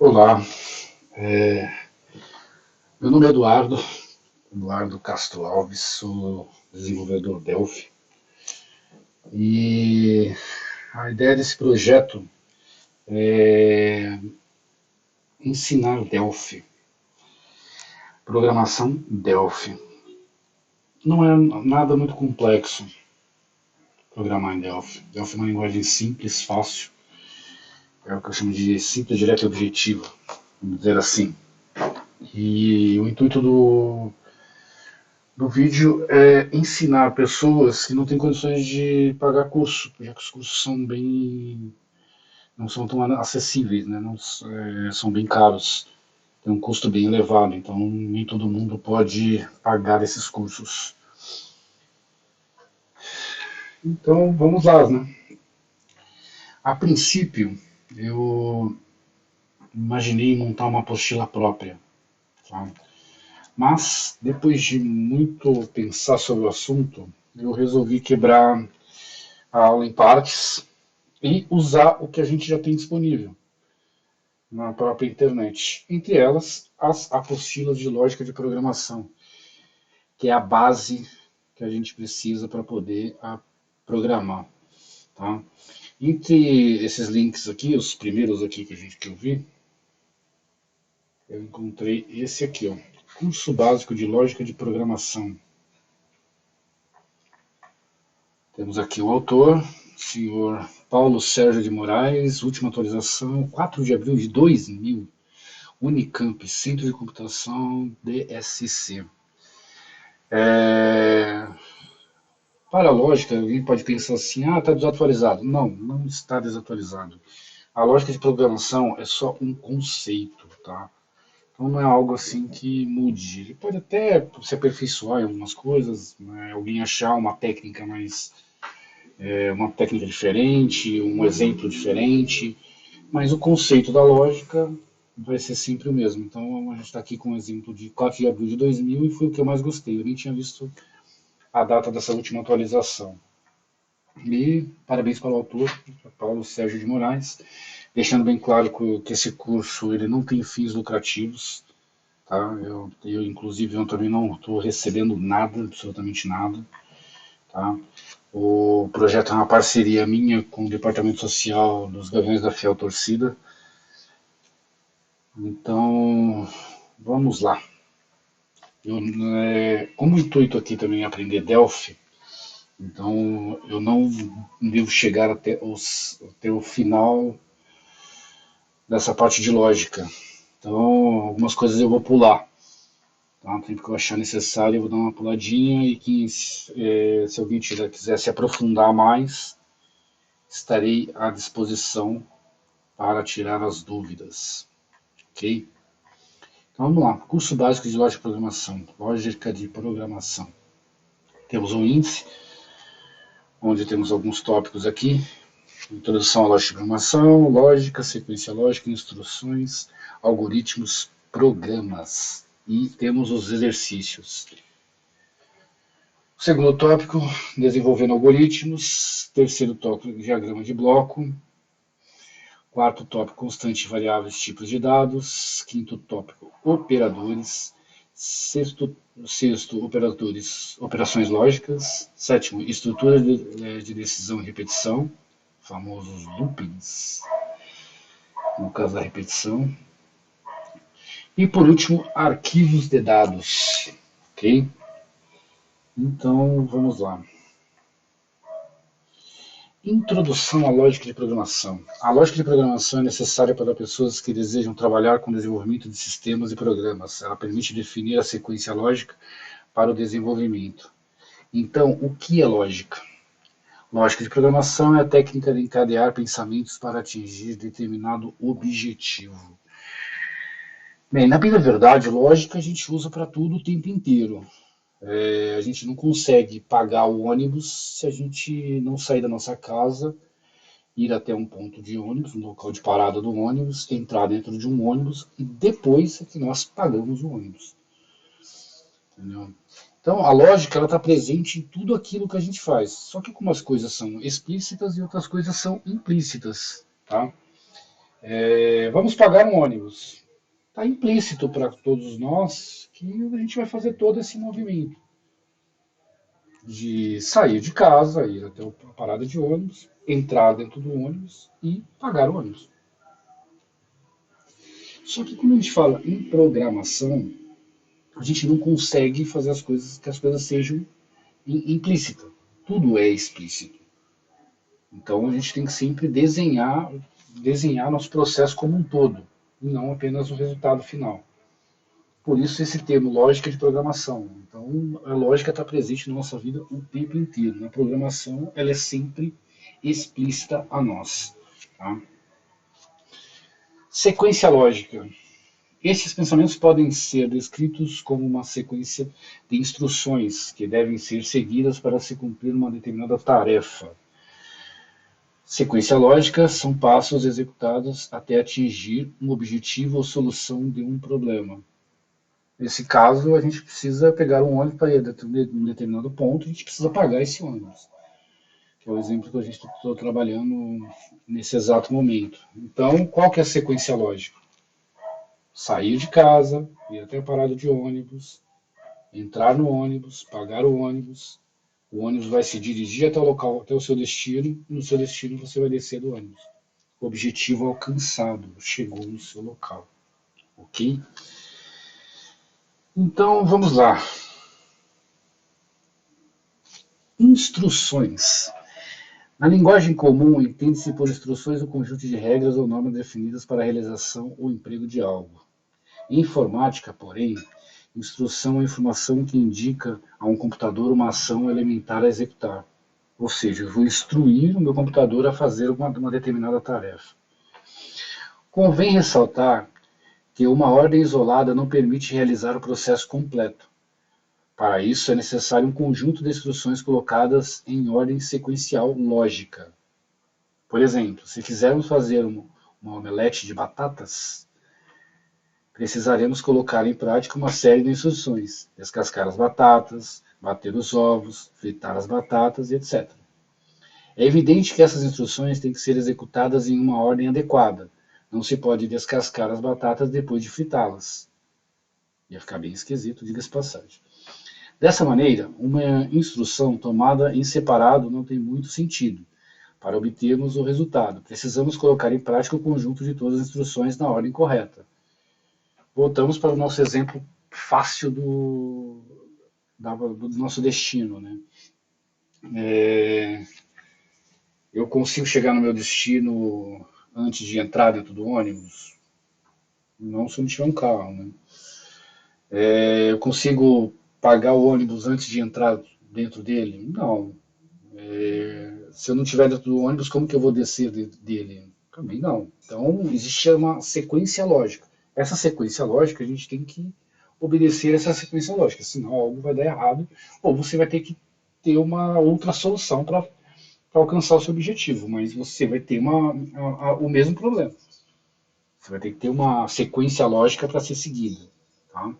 Olá, é, meu nome é Eduardo Castro Alves, sou desenvolvedor Delphi e a ideia desse projeto é ensinar Delphi, programação Delphi. Não é nada muito complexo programar em Delphi. Delphi é uma linguagem simples, fácil, é o que eu chamo de simples, direta e objetiva, vamos dizer assim. E o intuito do vídeo é ensinar pessoas que não têm condições de pagar curso, já que os cursos são bem, não são tão acessíveis, né? Não, são bem caros, tem um custo bem elevado, então nem todo mundo pode pagar esses cursos. Então vamos lá, né? A princípio eu imaginei montar uma apostila própria, tá? Mas depois de muito pensar sobre o assunto, eu resolvi quebrar a aula em partes e usar o que a gente já tem disponível na própria internet. Entre elas, as apostilas de lógica de programação, que é a base que a gente precisa para poder programar. Tá? Entre esses links aqui, os primeiros aqui que eu vi, eu encontrei esse aqui, ó, Curso Básico de Lógica de Programação. Temos aqui o autor, senhor Paulo Sérgio de Moraes, última atualização, 4 de abril de 2000, Unicamp, Centro de Computação DSC. É... Para a lógica, alguém pode pensar assim, está desatualizado. Não, não está desatualizado. A lógica de programação é só um conceito, tá? Então não é algo assim que mude. Ele pode até se aperfeiçoar em algumas coisas, né? Alguém achar uma técnica diferente, um exemplo diferente, mas o conceito da lógica vai ser sempre o mesmo. Então a gente está aqui com um exemplo de 4 de abril de 2000 e foi o que eu mais gostei. Eu nem tinha visto a data dessa última atualização. E parabéns para o autor, Paulo Sérgio de Moraes, deixando bem claro que esse curso ele não tem fins lucrativos. Tá? Inclusive, eu também não estou recebendo nada, absolutamente nada. Tá? O projeto é uma parceria minha com o Departamento Social dos Gaviões da Fiel Torcida. Então, vamos lá. Como o intuito aqui também é aprender Delphi, então eu não devo chegar até o final dessa parte de lógica. Então, algumas coisas eu vou pular. Tá? Sempre que eu achar necessário, eu vou dar uma puladinha e se alguém quiser se aprofundar mais, estarei à disposição para tirar as dúvidas. Ok? Então vamos lá. Curso básico de lógica de programação. Lógica de programação. Temos um índice, onde temos alguns tópicos aqui. Introdução à lógica de programação, lógica, sequência lógica, instruções, algoritmos, programas. E temos os exercícios. Segundo tópico, desenvolvendo algoritmos. Terceiro tópico, diagrama de bloco. Quarto tópico, constantes variáveis, tipos de dados. Quinto tópico, operadores. Sexto, operações lógicas. Sétimo, estrutura de decisão e repetição, famosos loopings, no caso da repetição. E por último, arquivos de dados. Ok? Então, vamos lá. Introdução à lógica de programação. A lógica de programação é necessária para pessoas que desejam trabalhar com desenvolvimento de sistemas e programas. Ela permite definir a sequência lógica para o desenvolvimento. Então, o que é lógica? Lógica de programação é a técnica de encadear pensamentos para atingir determinado objetivo. Bem, na verdade, lógica a gente usa para tudo o tempo inteiro. A gente não consegue pagar o ônibus se a gente não sair da nossa casa, ir até um ponto de ônibus, um local de parada do ônibus, entrar dentro de um ônibus e depois é que nós pagamos o ônibus. Entendeu? Então a lógica está presente em tudo aquilo que a gente faz. Só que algumas coisas são explícitas e outras coisas são implícitas. Tá? Vamos pagar um ônibus. Está implícito para todos nós que a gente vai fazer todo esse movimento de sair de casa, ir até a parada de ônibus, entrar dentro do ônibus e pagar o ônibus. Só que quando a gente fala em programação, a gente não consegue fazer as coisas que as coisas sejam implícitas. Tudo é explícito. Então a gente tem que sempre desenhar nosso processo como um todo, e não apenas o resultado final. Por isso esse termo lógica de programação. Então a lógica está presente na nossa vida o tempo inteiro. Na programação ela é sempre explícita a nós. Tá? Sequência lógica. Esses pensamentos podem ser descritos como uma sequência de instruções que devem ser seguidas para se cumprir uma determinada tarefa. Sequência lógica são passos executados até atingir um objetivo ou solução de um problema. Nesse caso, a gente precisa pegar um ônibus para ir a um determinado ponto, a gente precisa pagar esse ônibus, que é o exemplo que a gente está trabalhando nesse exato momento. Então, qual que é a sequência lógica? Sair de casa, ir até a parada de ônibus, entrar no ônibus, pagar o ônibus vai se dirigir até o local, até o seu destino, e no seu destino você vai descer do ônibus. Objetivo alcançado, chegou no seu local, ok? Então vamos lá. Instruções. Na linguagem comum, entende-se por instruções o conjunto de regras ou normas definidas para a realização ou emprego de algo. Em informática, porém, instrução é a informação que indica a um computador uma ação elementar a executar. Ou seja, eu vou instruir o meu computador a fazer uma determinada tarefa. Convém ressaltar que uma ordem isolada não permite realizar o processo completo. Para isso, é necessário um conjunto de instruções colocadas em ordem sequencial lógica. Por exemplo, se quisermos fazer uma omelete de batatas, precisaremos colocar em prática uma série de instruções: descascar as batatas, bater os ovos, fritar as batatas, etc. É evidente que essas instruções têm que ser executadas em uma ordem adequada. Não se pode descascar as batatas depois de fritá-las. Ia ficar bem esquisito, diga-se passagem. Dessa maneira, uma instrução tomada em separado não tem muito sentido. Para obtermos o resultado, precisamos colocar em prática o conjunto de todas as instruções na ordem correta. Voltamos para o nosso exemplo fácil do nosso destino. Né? Eu consigo chegar no meu destino antes de entrar dentro do ônibus? Não se eu não tiver um carro. Né? Eu consigo pagar o ônibus antes de entrar dentro dele? Não. Se eu não estiver dentro do ônibus, como que eu vou descer dele? Também não. Então, existe uma sequência lógica. Essa sequência lógica, a gente tem que obedecer essa sequência lógica, senão algo vai dar errado, ou você vai ter que ter uma outra solução para alcançar o seu objetivo, mas você vai ter o mesmo problema. Você vai ter que ter uma sequência lógica para ser seguida. Tá?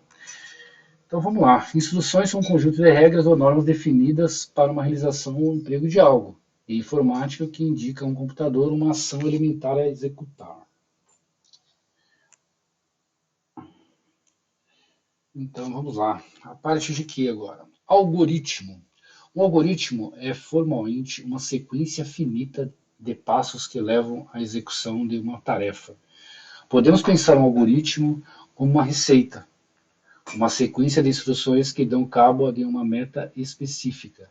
Então vamos lá. Instruções são um conjunto de regras ou normas definidas para uma realização ou emprego de algo. E informática que indica a um computador uma ação elementar a executar. Então vamos lá. A parte de que agora? Algoritmo. Um algoritmo é formalmente uma sequência finita de passos que levam à execução de uma tarefa. Podemos pensar um algoritmo como uma receita, uma sequência de instruções que dão cabo de uma meta específica.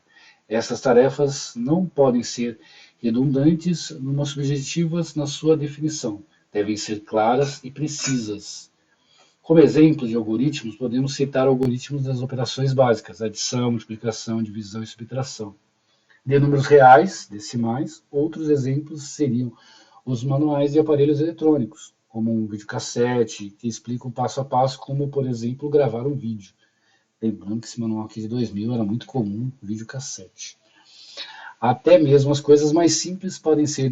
Essas tarefas não podem ser redundantes nem subjetivas na sua definição. Devem ser claras e precisas. Como exemplo de algoritmos, podemos citar algoritmos das operações básicas, adição, multiplicação, divisão e subtração. De números reais, decimais, outros exemplos seriam os manuais de aparelhos eletrônicos, como um videocassete, que explica o passo a passo como, por exemplo, gravar um vídeo. Lembrando que esse manual aqui de 2000 era muito comum, videocassete. Até mesmo as coisas mais simples podem ser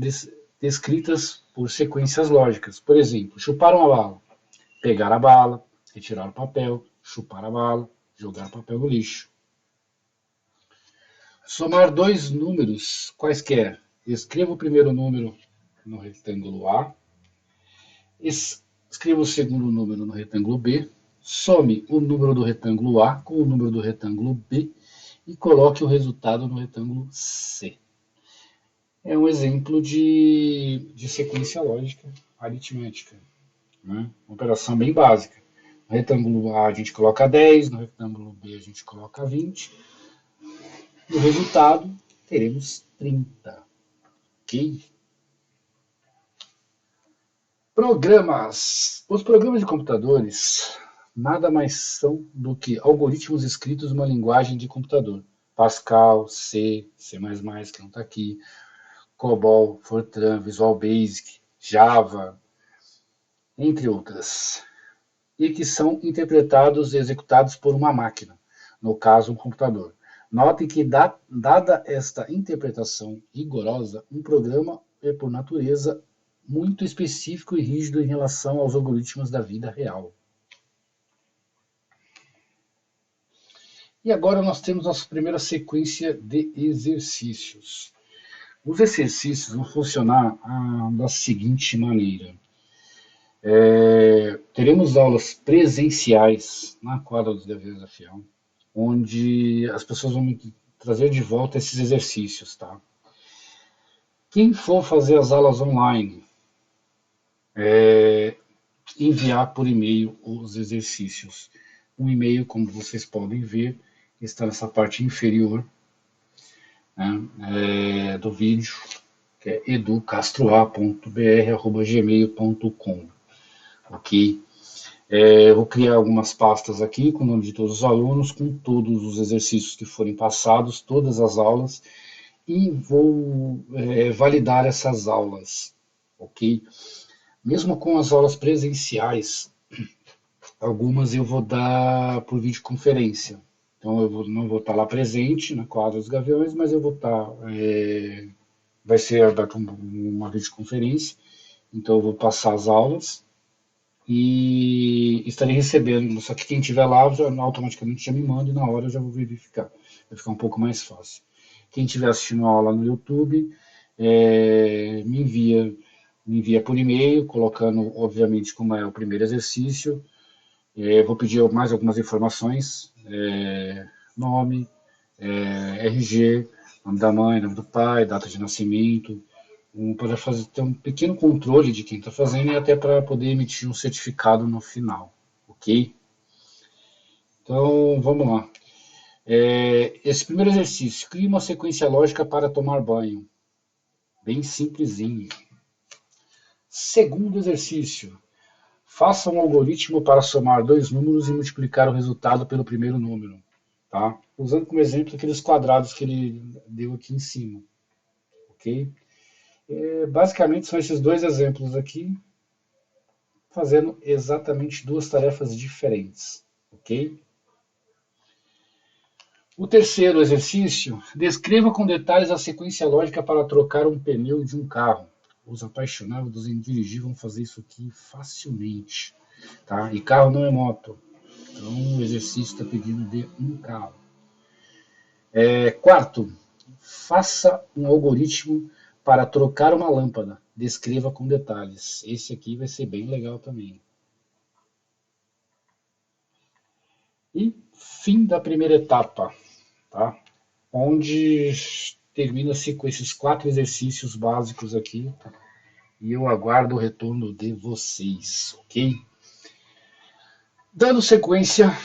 descritas por sequências lógicas. Por exemplo, chupar uma bala, pegar a bala, retirar o papel, chupar a bala, jogar o papel no lixo. Somar dois números quaisquer. Escreva o primeiro número no retângulo A Escreva o segundo número no retângulo B, some o número do retângulo A com o número do retângulo B e coloque o resultado no retângulo C. É um exemplo de sequência lógica aritmética, né? Uma operação bem básica. No retângulo A a gente coloca 10, no retângulo B a gente coloca 20. No resultado teremos 30. Ok? Programas. Os programas de computadores nada mais são do que algoritmos escritos numa linguagem de computador. Pascal, C, C++, que não está aqui, COBOL, Fortran, Visual Basic, Java, entre outras. E que são interpretados e executados por uma máquina, no caso um computador. Notem que, dada esta interpretação rigorosa, um programa é, por natureza, muito específico e rígido em relação aos algoritmos da vida real. E agora nós temos nossa primeira sequência de exercícios. Os exercícios vão funcionar da seguinte maneira. Teremos aulas presenciais na quadra dos deveres da FIAL, onde as pessoas vão me trazer de volta esses exercícios, tá? Quem for fazer as aulas online, enviar por e-mail os exercícios. Um e-mail, como vocês podem ver, está nessa parte inferior, né, do vídeo, que é educastroa.br@gmail.com. Ok? Eu vou criar algumas pastas aqui com o nome de todos os alunos, com todos os exercícios que forem passados, todas as aulas, e vou validar essas aulas, ok? Mesmo com as aulas presenciais, algumas eu vou dar por videoconferência. Então eu não vou estar lá presente na quadra dos Gaviões, mas eu vou estar, vai ser aberta uma videoconferência, então eu vou passar as aulas e estarei recebendo, só que quem estiver lá automaticamente já me manda e na hora eu já vou verificar, vai ficar um pouco mais fácil. Quem estiver assistindo a aula no YouTube, me envia por e-mail, colocando, obviamente, como é o primeiro exercício. Vou pedir mais algumas informações, nome, RG, nome da mãe, nome do pai, data de nascimento, para ter um pequeno controle de quem está fazendo e até para poder emitir um certificado no final, ok? Então, vamos lá. Esse primeiro exercício, crie uma sequência lógica para tomar banho. Bem simplesinho. Segundo exercício, faça um algoritmo para somar dois números e multiplicar o resultado pelo primeiro número. Tá? Usando como exemplo aqueles quadrados que ele deu aqui em cima. Ok? Basicamente são esses dois exemplos aqui, fazendo exatamente duas tarefas diferentes. Ok? O terceiro exercício, descreva com detalhes a sequência lógica para trocar um pneu de um carro. Os apaixonados em dirigir vão fazer isso aqui facilmente. Tá? E carro não é moto. Então o exercício está pedindo de um carro. Quarto, faça um algoritmo para trocar uma lâmpada. Descreva com detalhes. Esse aqui vai ser bem legal também. E fim da primeira etapa, tá? Onde termina-se com esses 4 exercícios básicos aqui. E eu aguardo o retorno de vocês, ok? Dando sequência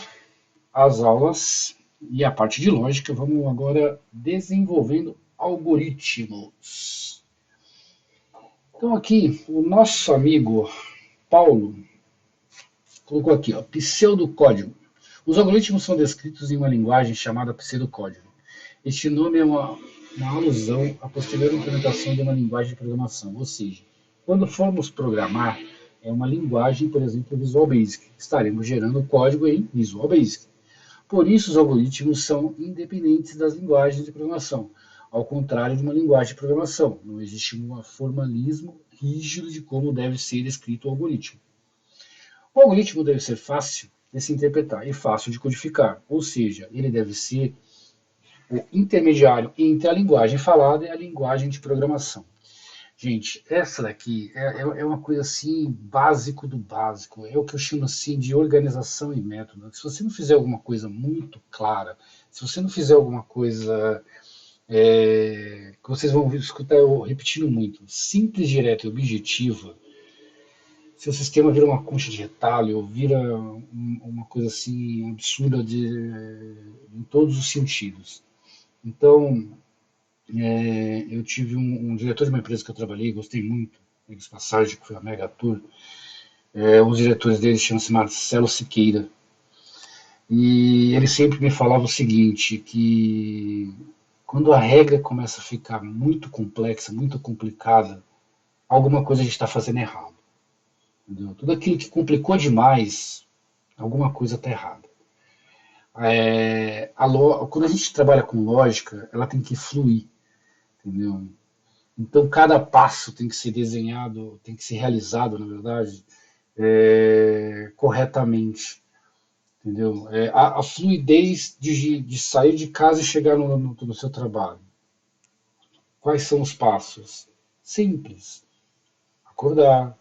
às aulas e a parte de lógica, vamos agora desenvolvendo algoritmos. Então aqui, o nosso amigo Paulo colocou aqui, ó, pseudocódigo. Os algoritmos são descritos em uma linguagem chamada pseudocódigo. Este nome é uma alusão à posterior implementação de uma linguagem de programação, ou seja, quando formos programar uma linguagem, por exemplo, Visual Basic, estaremos gerando código em Visual Basic. Por isso, os algoritmos são independentes das linguagens de programação, ao contrário de uma linguagem de programação. Não existe um formalismo rígido de como deve ser escrito o algoritmo. O algoritmo deve ser fácil de se interpretar e fácil de codificar, ou seja, ele deve ser o intermediário entre a linguagem falada e a linguagem de programação. Gente, essa daqui é uma coisa assim, básico do básico. É o que eu chamo assim de organização e método. Se você não fizer alguma coisa muito clara, se você não fizer alguma coisa que vocês vão escutar eu repetindo muito, simples, direta e objetiva, seu sistema vira uma concha de retalho, vira uma coisa assim absurda em todos os sentidos. Então, eu tive um diretor de uma empresa que eu trabalhei, gostei muito, de passagem, que foi a Mega Tour. Um dos diretores dele chama-se Marcelo Siqueira. E ele sempre me falava o seguinte, que quando a regra começa a ficar muito complexa, muito complicada, alguma coisa a gente está fazendo errado. Entendeu? Tudo aquilo que complicou demais, alguma coisa está errada. Quando a gente trabalha com lógica, ela tem que fluir, entendeu? Então cada passo tem que ser desenhado, tem que ser realizado, na verdade, corretamente, entendeu? A fluidez de sair de casa e chegar no seu trabalho. Quais são os passos? Simples. Acordar,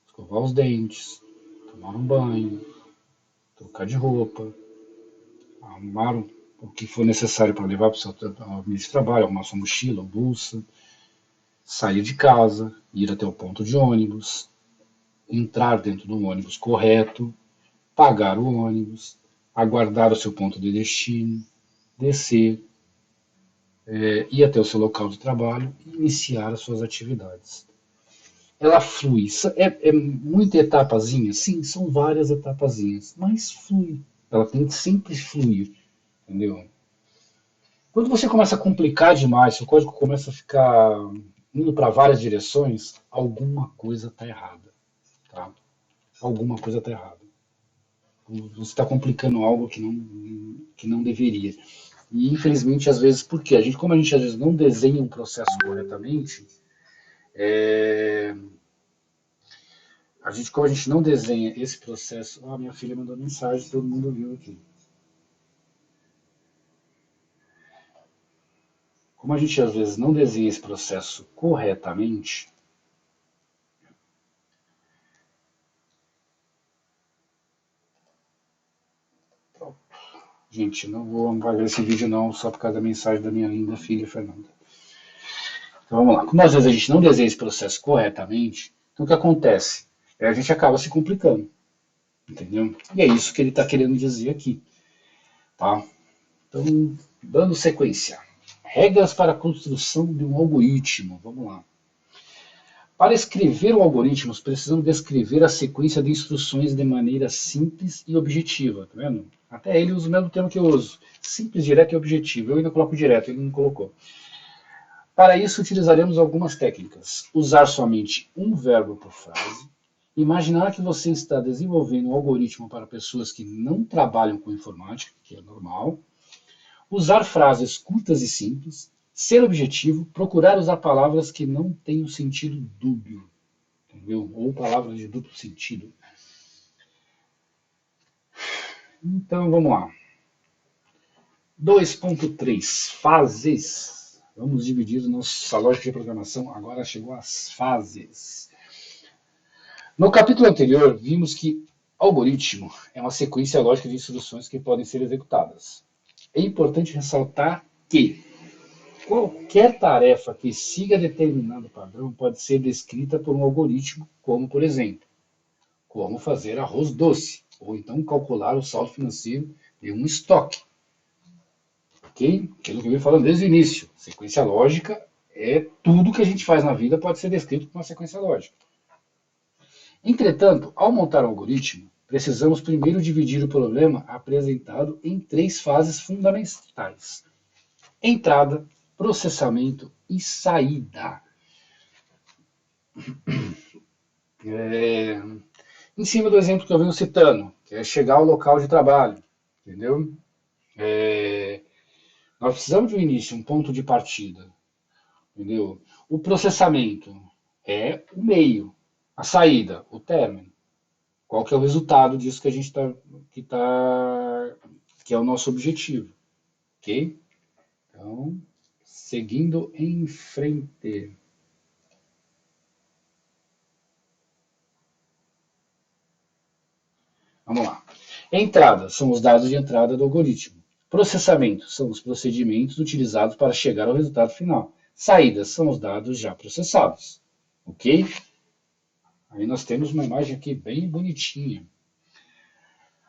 escovar os dentes, tomar um banho, trocar de roupa, arrumar o que for necessário para levar para o seu ambiente de trabalho, arrumar sua mochila, bolsa, sair de casa, ir até o ponto de ônibus, entrar dentro do ônibus correto, pagar o ônibus, aguardar o seu ponto de destino, descer, ir até o seu local de trabalho e iniciar as suas atividades. Ela flui. É muita etapazinha? Sim, são várias etapazinhas, mas flui. Ela tem que sempre fluir, entendeu? Quando você começa a complicar demais, se o código começa a ficar indo para várias direções, alguma coisa está errada. Tá? Alguma coisa está errada. Você está complicando algo que não deveria. E infelizmente, às vezes, por quê? Como a gente às vezes não desenha um processo corretamente, é, como a gente não desenha esse processo. Ah, minha filha mandou mensagem, todo mundo viu aqui. Como a gente às vezes não desenha esse processo corretamente, gente, não vou apagar esse vídeo não, só por causa da mensagem da minha linda filha Fernanda. Então vamos lá. Como às vezes a gente não desenha esse processo corretamente, então o que acontece? A gente acaba se complicando, entendeu? E é isso que ele está querendo dizer aqui, tá? Então, dando sequência. Regras para a construção de um algoritmo. Vamos lá. Para escrever o algoritmo, precisamos descrever a sequência de instruções de maneira simples e objetiva. Tá vendo? Até ele usa o mesmo termo que eu uso. Simples, direto e objetivo. Eu ainda coloco direto, ele não colocou. Para isso, utilizaremos algumas técnicas. Usar somente um verbo por frase. Imaginar que você está desenvolvendo um algoritmo para pessoas que não trabalham com informática, que é normal. Usar frases curtas e simples. Ser objetivo. Procurar usar palavras que não tenham sentido dúbio. Entendeu? Ou palavras de duplo sentido. Então, vamos lá. 2.3, fases. Vamos dividir nossa lógica de programação. Agora chegou às fases. No capítulo anterior, vimos que algoritmo é uma sequência lógica de instruções que podem ser executadas. É importante ressaltar que qualquer tarefa que siga determinado padrão pode ser descrita por um algoritmo, como, por exemplo, como fazer arroz doce, ou então calcular o saldo financeiro de um estoque. Ok? Aquilo que eu venho falando desde o início. Sequência lógica é tudo que a gente faz na vida pode ser descrito por uma sequência lógica. Entretanto, ao montar o algoritmo, precisamos primeiro dividir o problema apresentado em três fases fundamentais: entrada, processamento e saída. Em cima do exemplo que eu venho citando, que é chegar ao local de trabalho, entendeu? Nós precisamos de um início, um ponto de partida, entendeu? O processamento é o meio, a saída, o término. Qual que é o resultado disso que a gente que é o nosso objetivo, ok? Então, seguindo em frente. Vamos lá. Entrada são os dados de entrada do algoritmo. Processamento são os procedimentos utilizados para chegar ao resultado final. Saídas são os dados já processados. Ok? Aí nós temos uma imagem aqui bem bonitinha.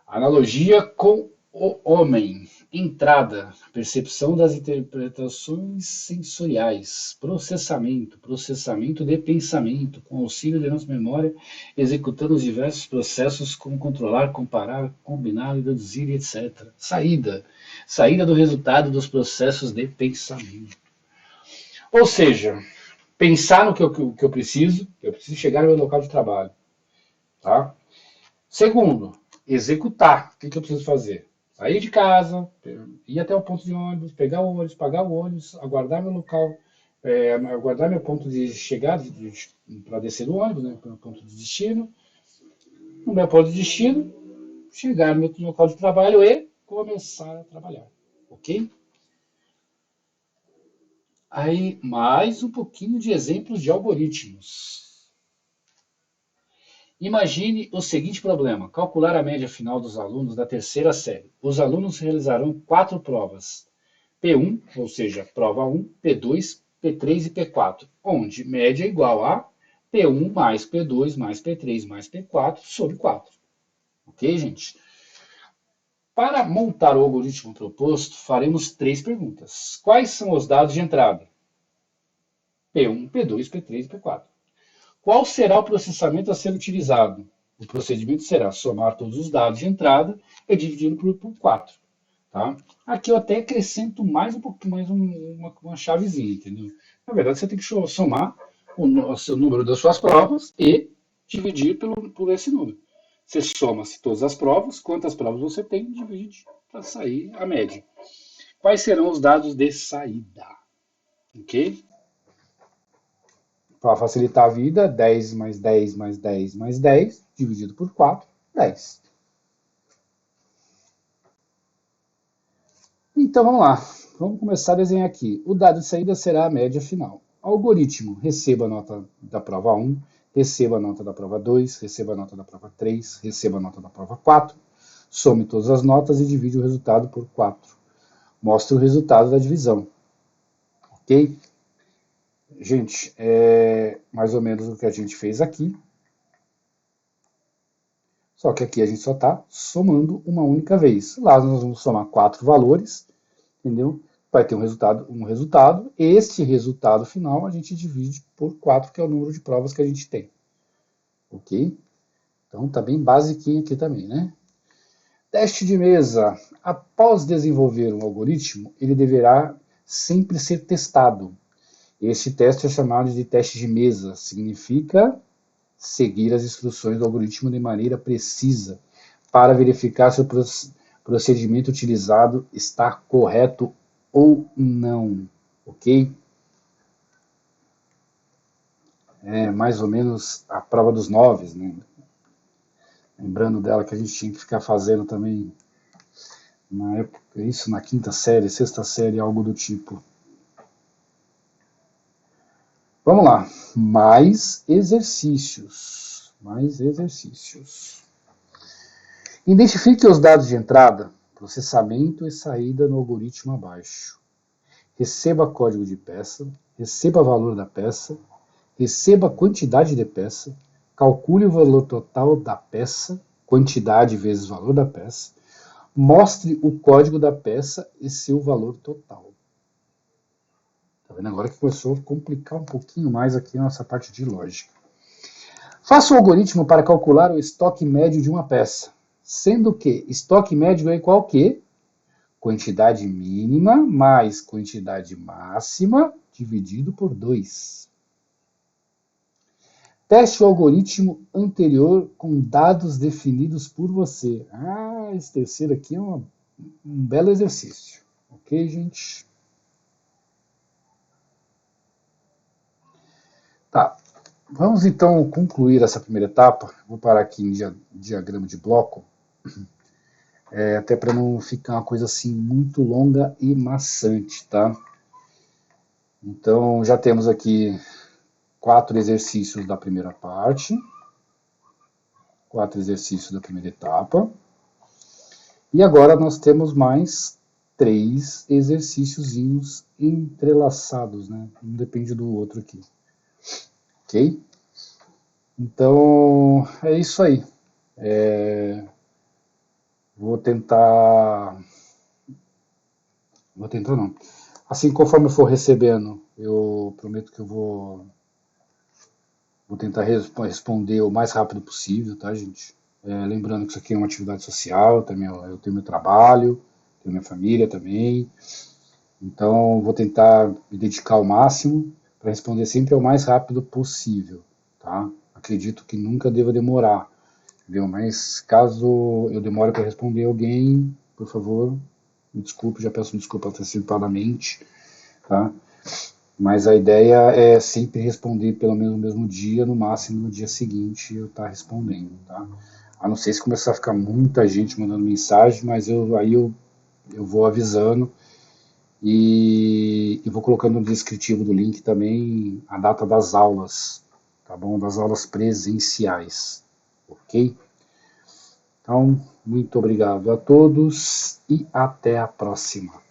Analogia com o homem. Entrada, percepção das interpretações sensoriais. Processamento de pensamento, com auxílio de nossa memória, executando os diversos processos como controlar, comparar, combinar, deduzir, etc. Saída do resultado dos processos de pensamento. Ou seja, pensar no que eu preciso chegar no meu local de trabalho. Tá? Segundo, executar. O que eu preciso fazer? Sair de casa, ir até o ponto de ônibus, pegar o ônibus, pagar o ônibus, aguardar meu local, aguardar meu ponto de chegada para descer do ônibus, né, para o ponto de destino. No meu ponto de destino, chegar no meu local de trabalho e começar a trabalhar. Ok? Aí, mais um pouquinho de exemplos de algoritmos. Imagine o seguinte problema: calcular a média final dos alunos da terceira série. Os alunos realizarão 4 provas. P1, ou seja, prova 1, P2, P3 e P4, onde média é igual a P1 mais P2 mais P3 mais P4 sobre 4. Ok, gente? Para montar o algoritmo proposto, faremos 3 perguntas. Quais são os dados de entrada? P1, P2, P3 e P4. Qual será o processamento a ser utilizado? O procedimento será somar todos os dados de entrada e dividir por 4. Tá? Aqui eu até acrescento mais um pouquinho, mais uma chavezinha, entendeu? Na verdade, você tem que somar o seu número das suas provas e dividir por esse número. Você soma-se todas as provas, quantas provas você tem, divide para sair a média. Quais serão os dados de saída? Ok? Para facilitar a vida, 10 mais 10 mais 10 mais 10, dividido por 4, 10. Então vamos lá, vamos começar a desenhar aqui. O dado de saída será a média final. Algoritmo, receba a nota da prova 1, receba a nota da prova 2, receba a nota da prova 3, receba a nota da prova 4, some todas as notas e divide o resultado por 4. Mostra o resultado da divisão. Ok? Gente, é mais ou menos o que a gente fez aqui. Só que aqui a gente só está somando uma única vez. Lá nós vamos somar 4 valores, entendeu? Vai ter um resultado. Este resultado final a gente divide por 4, que é o número de provas que a gente tem. Ok? Então tá bem basiquinho aqui também, né? Teste de mesa. Após desenvolver um algoritmo, ele deverá sempre ser testado. Este teste é chamado de teste de mesa. Significa seguir as instruções do algoritmo de maneira precisa para verificar se o procedimento utilizado está correto ou não, ok? É mais ou menos a prova dos 9, né? Lembrando dela que a gente tinha que ficar fazendo também na época, isso na quinta série, sexta série, algo do tipo. Vamos lá, mais exercícios. Identifique os dados de entrada, processamento e saída no algoritmo abaixo. Receba código de peça, receba valor da peça, receba quantidade de peça, calcule o valor total da peça, quantidade vezes valor da peça, mostre o código da peça e seu valor total. Tá vendo agora que começou a complicar um pouquinho mais aqui a nossa parte de lógica. Faça o algoritmo para calcular o estoque médio de uma peça, sendo que estoque médio é igual a quê? Quantidade mínima mais quantidade máxima dividido por 2. Teste o algoritmo anterior com dados definidos por você. Esse terceiro aqui é um belo exercício. Ok, gente? Tá. Vamos então concluir essa primeira etapa. Vou parar aqui em diagrama de bloco. Até para não ficar uma coisa assim muito longa e maçante, tá? Então já temos aqui 4 exercícios da primeira parte. 4 exercícios da primeira etapa. E agora nós temos mais 3 exercíciozinhos entrelaçados, né? Um depende do outro aqui. Ok? Então, é isso aí. Vou tentar... Vou tentar não. Assim, conforme eu for recebendo, eu prometo que eu vou tentar responder o mais rápido possível, tá, gente? Lembrando que isso aqui é uma atividade social, também eu tenho meu trabalho, tenho minha família também. Então, vou tentar me dedicar ao máximo para responder sempre o mais rápido possível, tá? Acredito que nunca deva demorar, entendeu? Mas caso eu demore para responder alguém, por favor, me desculpe, já peço desculpa antecipadamente, tá? Mas a ideia é sempre responder pelo menos no mesmo dia, no máximo no dia seguinte eu estar respondendo, tá? A não ser se começar a ficar muita gente mandando mensagem, mas eu vou avisando e vou colocando no descritivo do link também a data das aulas, tá bom? Das aulas presenciais, ok? Então, muito obrigado a todos e até a próxima.